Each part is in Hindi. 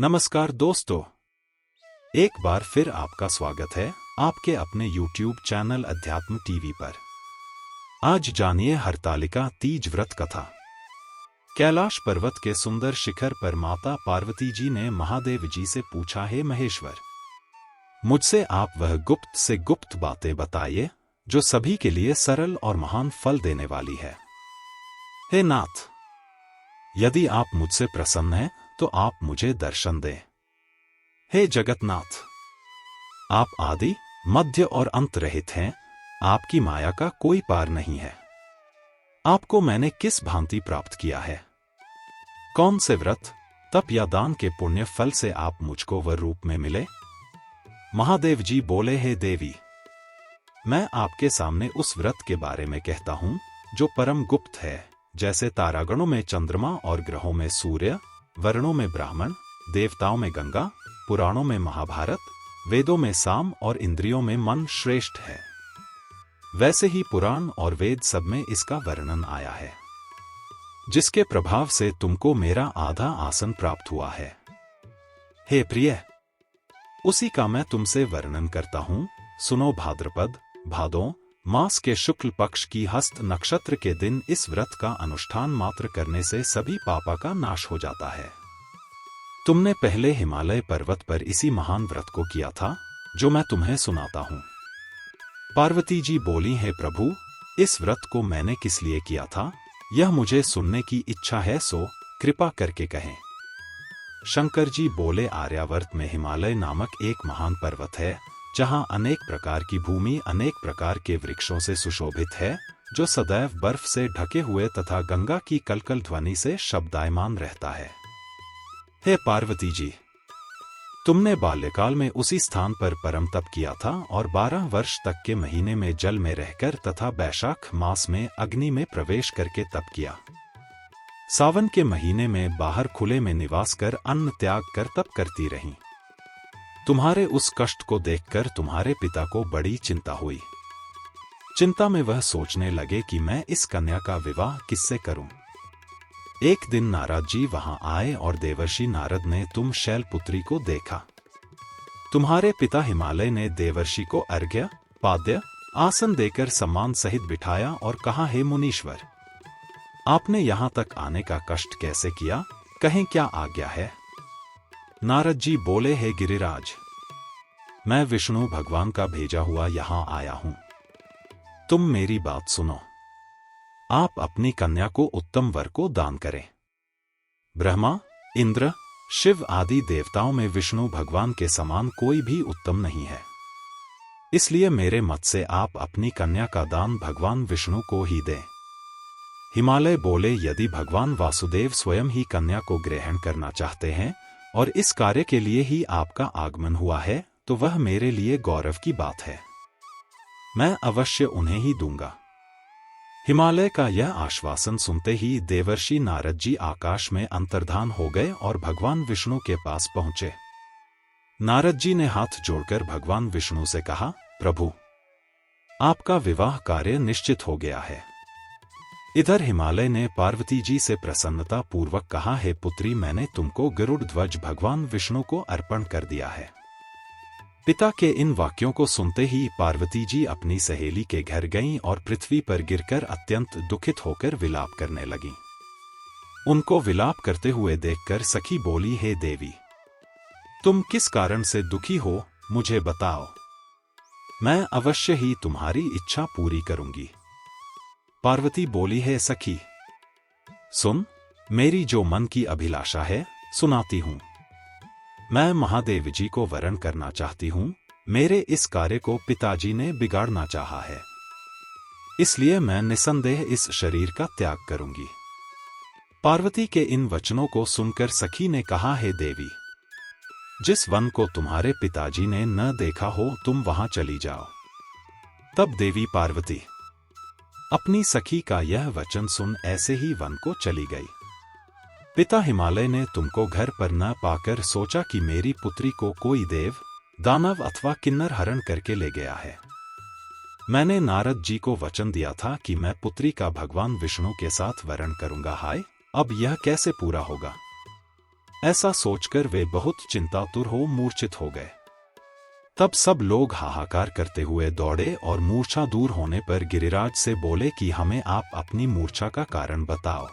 नमस्कार दोस्तों, एक बार फिर आपका स्वागत है आपके अपने YouTube चैनल अध्यात्म टीवी पर। आज जानिए हरतालिका तीज व्रत कथा। कैलाश पर्वत के सुंदर शिखर पर माता पार्वती जी ने महादेव जी से पूछा, हे महेश्वर, मुझसे आप वह गुप्त से गुप्त बातें बताइए जो सभी के लिए सरल और महान फल देने वाली है। हे नाथ, यदि आप मुझसे प्रसन्न हैं तो आप मुझे दर्शन दें। हे जगतनाथ, आप आदि, मध्य और अंत रहित हैं, आपकी माया का कोई पार नहीं है। आपको मैंने किस भांति प्राप्त किया है? कौन से व्रत, तप या दान के पुण्य फल से आप मुझको वर रूप में मिले? महादेव जी बोले, हे देवी, मैं आपके सामने उस व्रत के बारे में कहता हूं जो परम गुप्त है। जैसे तारागणों में चंद्रमा और ग्रहों में सूर्य, वर्णों में ब्राह्मण, देवताओं में गंगा, पुराणों में महाभारत, वेदों में साम और इंद्रियों में मन श्रेष्ठ है, वैसे ही पुराण और वेद सब में इसका वर्णन आया है, जिसके प्रभाव से तुमको मेरा आधा आसन प्राप्त हुआ है। हे प्रिय, उसी का मैं तुमसे वर्णन करता हूं। सुनो। भाद्रपद भादों मास के शुक्ल पक्ष की हस्त नक्षत्र के दिन इस व्रत का अनुष्ठान मात्र करने से सभी पापा का नाश हो जाता है। तुमने पहले हिमालय पर्वत पर इसी महान व्रत को किया था जो मैं तुम्हें सुनाता हूं। पार्वती जी बोली, हे प्रभु, इस व्रत को मैंने किस लिए किया था यह मुझे सुनने की इच्छा है, सो कृपा करके कहें। शंकर जी बोले, आर्यावर्त में हिमालय नामक एक महान पर्वत है जहां अनेक प्रकार की भूमि अनेक प्रकार के वृक्षों से सुशोभित है, जो सदैव बर्फ से ढके हुए तथा गंगा की कलकल ध्वनि से शब्दायमान रहता है। हे पार्वती जी, तुमने बाल्यकाल में उसी स्थान पर परम तप किया था और 12 वर्ष तक के महीने में जल में रहकर तथा बैशाख मास में अग्नि में प्रवेश करके तप किया। सावन के महीने में बाहर खुले में निवास कर अन्न त्याग कर तप करती रहीं। तुम्हारे उस कष्ट को देखकर तुम्हारे पिता को बड़ी चिंता हुई। चिंता में वह सोचने लगे कि मैं इस कन्या का विवाह किससे करूं। एक दिन नारद जी वहां आए और देवर्षि नारद ने तुम शैलपुत्री को देखा। तुम्हारे पिता हिमालय ने देवर्षि को अर्घ्य, पाद्य, आसन देकर सम्मान सहित बिठाया और कहा, हे मुनीश्वर, आपने यहां तक आने का कष्ट कैसे किया? कहें क्या आज्ञा है? नारद जी बोले, हे गिरिराज, मैं विष्णु भगवान का भेजा हुआ यहां आया हूं। तुम मेरी बात सुनो। आप अपनी कन्या को उत्तम वर को दान करें। ब्रह्मा, इंद्र, शिव आदि देवताओं में विष्णु भगवान के समान कोई भी उत्तम नहीं है। इसलिए मेरे मत से आप अपनी कन्या का दान भगवान विष्णु को ही दें। हिमालय बोले, यदि भगवान वासुदेव स्वयं ही कन्या को ग्रहण करना चाहते हैं और इस कार्य के लिए ही आपका आगमन हुआ है तो वह मेरे लिए गौरव की बात है। मैं अवश्य उन्हें ही दूंगा। हिमालय का यह आश्वासन सुनते ही देवर्षि नारद जी आकाश में अंतर्धान हो गए और भगवान विष्णु के पास पहुंचे। नारद जी ने हाथ जोड़कर भगवान विष्णु से कहा, प्रभु, आपका विवाह कार्य निश्चित हो गया है। इधर हिमालय ने पार्वती जी से प्रसन्नता पूर्वक कहा, हे पुत्री, मैंने तुमको गरुड़ ध्वज भगवान विष्णु को अर्पण कर दिया है। पिता के इन वाक्यों को सुनते ही पार्वती जी अपनी सहेली के घर गईं और पृथ्वी पर गिरकर अत्यंत दुखित होकर विलाप करने लगीं। उनको विलाप करते हुए देखकर सखी बोली, हे देवी, तुम किस कारण से दुखी हो, मुझे बताओ। मैं अवश्य ही तुम्हारी इच्छा पूरी करूंगी। पार्वती बोली, है सखी, सुन, मेरी जो मन की अभिलाषा है सुनाती हूं। मैं महादेव जी को वरण करना चाहती हूं। मेरे इस कार्य को पिताजी ने बिगाड़ना चाहा है, इसलिए मैं निसंदेह इस शरीर का त्याग करूंगी। पार्वती के इन वचनों को सुनकर सखी ने कहा, हे देवी, जिस वन को तुम्हारे पिताजी ने न देखा हो तुम वहां चली जाओ। तब देवी पार्वती अपनी सखी का यह वचन सुन ऐसे ही वन को चली गई। पिता हिमालय ने तुमको घर पर न पाकर सोचा कि मेरी पुत्री को कोई देव, दानव अथवा किन्नर हरण करके ले गया है। मैंने नारद जी को वचन दिया था कि मैं पुत्री का भगवान विष्णु के साथ वरण करूंगा। हाय, अब यह कैसे पूरा होगा? ऐसा सोचकर वे बहुत चिंतातुर हो मूर्छित हो गए। तब सब लोग हाहाकार करते हुए दौड़े और मूर्छा दूर होने पर गिरिराज से बोले कि हमें आप अपनी मूर्छा का कारण बताओ।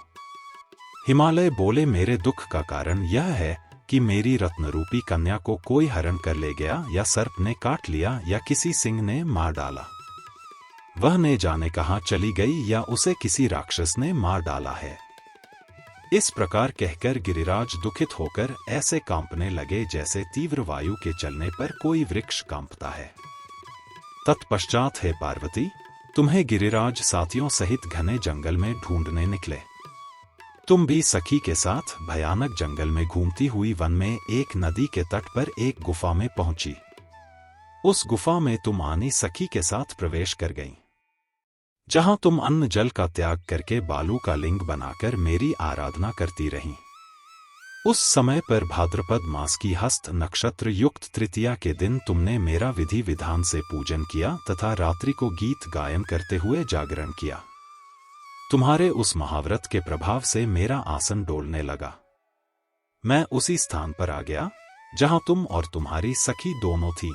हिमालय बोले, मेरे दुख का कारण यह है कि मेरी रत्नरूपी कन्या को कोई हरण कर ले गया, या सर्प ने काट लिया, या किसी सिंह ने मार डाला। वह न जाने कहाँ चली गई, या उसे किसी राक्षस ने मार डाला है। इस प्रकार कहकर गिरिराज दुखित होकर ऐसे कांपने लगे जैसे तीव्र वायु के चलने पर कोई वृक्ष कांपता है। तत्पश्चात हे पार्वती, तुम्हें गिरिराज साथियों सहित घने जंगल में ढूंढने निकले। तुम भी सखी के साथ भयानक जंगल में घूमती हुई वन में एक नदी के तट पर एक गुफा में पहुंची। उस गुफा में तुम आनी सखी के साथ प्रवेश कर गईं, जहां तुम अन्न जल का त्याग करके बालू का लिंग बनाकर मेरी आराधना करती रहीं। उस समय पर भाद्रपद मास की हस्त नक्षत्र युक्त तृतीया के दिन तुमने मेरा विधि विधान से पूजन किया तथा रात्रि को गीत गायन करते हुए जागरण किया। तुम्हारे उस महाव्रत के प्रभाव से मेरा आसन डोलने लगा। मैं उसी स्थान पर आ गया जहां तुम और तुम्हारी सखी दोनों थी।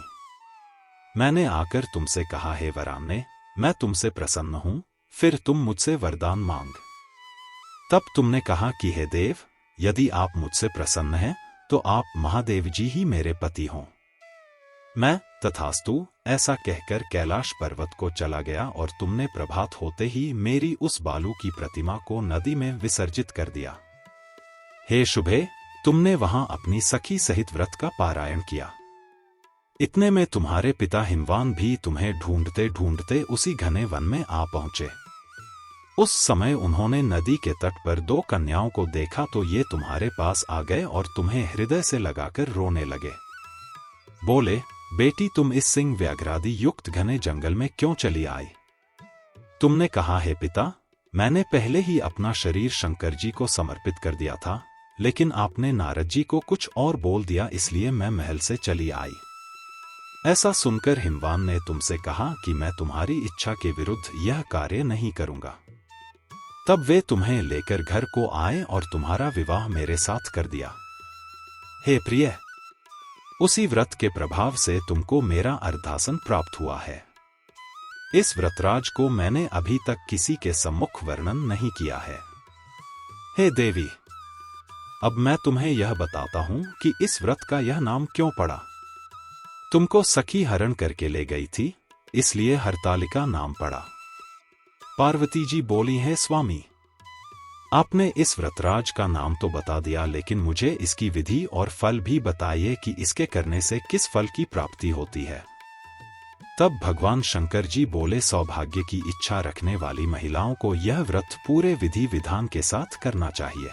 मैंने आकर तुमसे कहा, हे वरान्ने, मैं तुमसे प्रसन्न हूं, फिर तुम मुझसे वरदान मांग। तब तुमने कहा कि हे देव, यदि आप मुझसे प्रसन्न हैं तो आप महादेव जी ही मेरे पति हों। मैं तथास्तु ऐसा कहकर कैलाश पर्वत को चला गया और तुमने प्रभात होते ही मेरी उस बालू की प्रतिमा को नदी में विसर्जित कर दिया। हे शुभे, तुमने वहां अपनी सखी सहित व्रत का पारायण किया। इतने में तुम्हारे पिता हिमवान भी तुम्हें ढूंढते ढूंढते उसी घने वन में आ पहुंचे। उस समय उन्होंने नदी के तट पर 2 कन्याओं को देखा तो ये तुम्हारे पास आ गए और तुम्हें हृदय से लगाकर रोने लगे। बोले, बेटी, तुम इस सिंह व्याघ्रादि युक्त घने जंगल में क्यों चली आई? तुमने कहा, हे पिता, मैंने पहले ही अपना शरीर शंकर जी को समर्पित कर दिया था, लेकिन आपने नारद जी को कुछ और बोल दिया, इसलिए मैं महल से चली आई। ऐसा सुनकर हिमवान ने तुमसे कहा कि मैं तुम्हारी इच्छा के विरुद्ध यह कार्य नहीं करूंगा। तब वे तुम्हें लेकर घर को आए और तुम्हारा विवाह मेरे साथ कर दिया। हे प्रिय, उसी व्रत के प्रभाव से तुमको मेरा अर्धासन प्राप्त हुआ है। इस व्रतराज को मैंने अभी तक किसी के सम्मुख वर्णन नहीं किया है। हे देवी, अब मैं तुम्हें यह बताता हूं कि इस व्रत का यह नाम क्यों पड़ा। तुमको सखी हरण करके ले गई थी, इसलिए हरतालिका नाम पड़ा। पार्वती जी बोली, है स्वामी, आपने इस व्रतराज का नाम तो बता दिया, लेकिन मुझे इसकी विधि और फल भी बताइए कि इसके करने से किस फल की प्राप्ति होती है। तब भगवान शंकर जी बोले, सौभाग्य की इच्छा रखने वाली महिलाओं को यह व्रत पूरे विधि विधान के साथ करना चाहिए।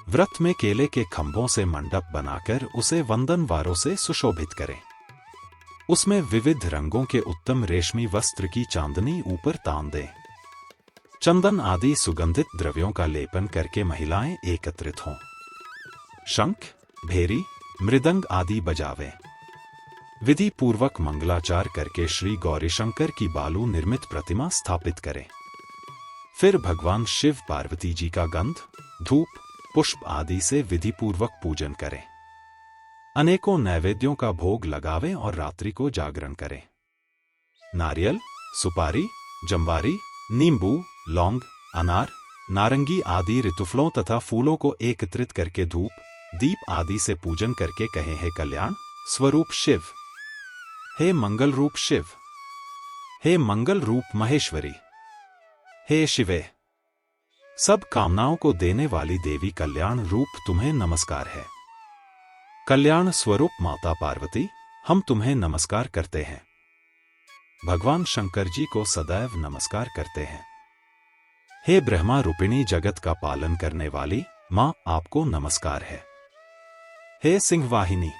व्रत में केले के खंभों से मंडप बनाकर उसे वंदनवारों से सुशोभित करें। उसमें विविध रंगों के उत्तम रेशमी वस्त्र की चांदनी ऊपर तान दें। चंदन आदि सुगंधित द्रव्यों का लेपन करके महिलाएं एकत्रित हों। शंख, भेरी, मृदंग आदि बजावें। विधि पूर्वक मंगलाचार करके श्री गौरीशंकर की बालू निर्मित प्रतिमा स्थापित करें। फिर भगवान शिव पार्वती जी का गंध, धूप, पुष्प आदि से विधि पूर्वक पूजन करें। अनेकों नैवेद्यों का भोग लगावें और रात्रि को जागरण करें। नारियल, सुपारी, जंवारी, नींबू, लौंग, अनार, नारंगी आदि ऋतुफलों तथा फूलों को एकत्रित करके धूप, दीप आदि से पूजन करके कहें, हे कल्याण स्वरूप शिव, हे मंगल रूप शिव, हे मंगल रूप महेश्वरी, हे शिवे, सब कामनाओं को देने वाली देवी कल्याण रूप तुम्हें नमस्कार है। कल्याण स्वरूप माता पार्वती, हम तुम्हें नमस्कार करते हैं। भगवान शंकर जी को सदैव नमस्कार करते हैं। हे ब्रह्मा रूपिणी जगत का पालन करने वाली मां, आपको नमस्कार है। हे सिंहवाहिनी,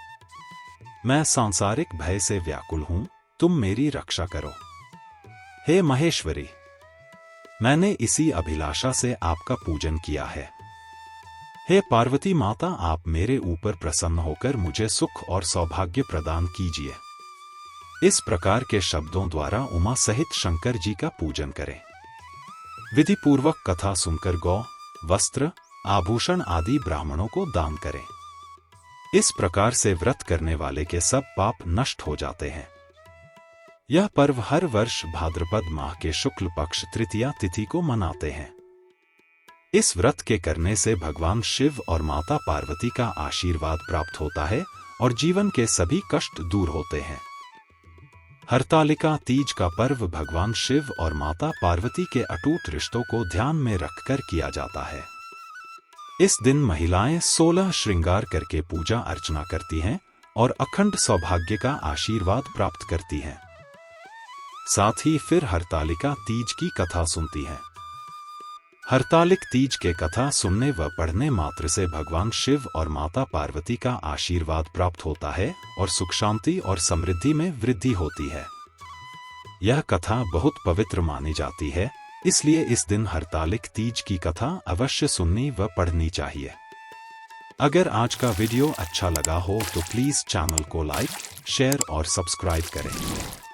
मैं सांसारिक भय से व्याकुल हूं, तुम मेरी रक्षा करो। हे महेश्वरी, मैंने इसी अभिलाषा से आपका पूजन किया है। हे पार्वती माता, आप मेरे ऊपर प्रसन्न होकर मुझे सुख और सौभाग्य प्रदान कीजिए। इस प्रकार के शब्दों द्वारा उमा सहित शंकर जी का पूजन करें। विधि पूर्वक कथा सुनकर गौ, वस्त्र, आभूषण आदि ब्राह्मणों को दान करें। इस प्रकार से व्रत करने वाले के सब पाप नष्ट हो जाते हैं। यह पर्व हर वर्ष भाद्रपद माह के शुक्ल पक्ष तृतीया तिथि को मनाते हैं। इस व्रत के करने से भगवान शिव और माता पार्वती का आशीर्वाद प्राप्त होता है और जीवन के सभी कष्ट दूर होते हैं। हरतालिका तीज का पर्व भगवान शिव और माता पार्वती के अटूट रिश्तों को ध्यान में रखकर किया जाता है। इस दिन महिलाएं 16 श्रृंगार करके पूजा अर्चना करती हैं और अखंड सौभाग्य का आशीर्वाद प्राप्त करती हैं। साथ ही फिर हरतालिका तीज की कथा सुनती हैं। हरतालिक तीज के कथा सुनने व पढ़ने मात्र से भगवान शिव और माता पार्वती का आशीर्वाद प्राप्त होता है और सुख शांति और समृद्धि में वृद्धि होती है। यह कथा बहुत पवित्र मानी जाती है, इसलिए इस दिन हरतालिक तीज की कथा अवश्य सुननी व पढ़नी चाहिए। अगर आज का वीडियो अच्छा लगा हो तो प्लीज चैनल को लाइक, शेयर और सब्सक्राइब करें।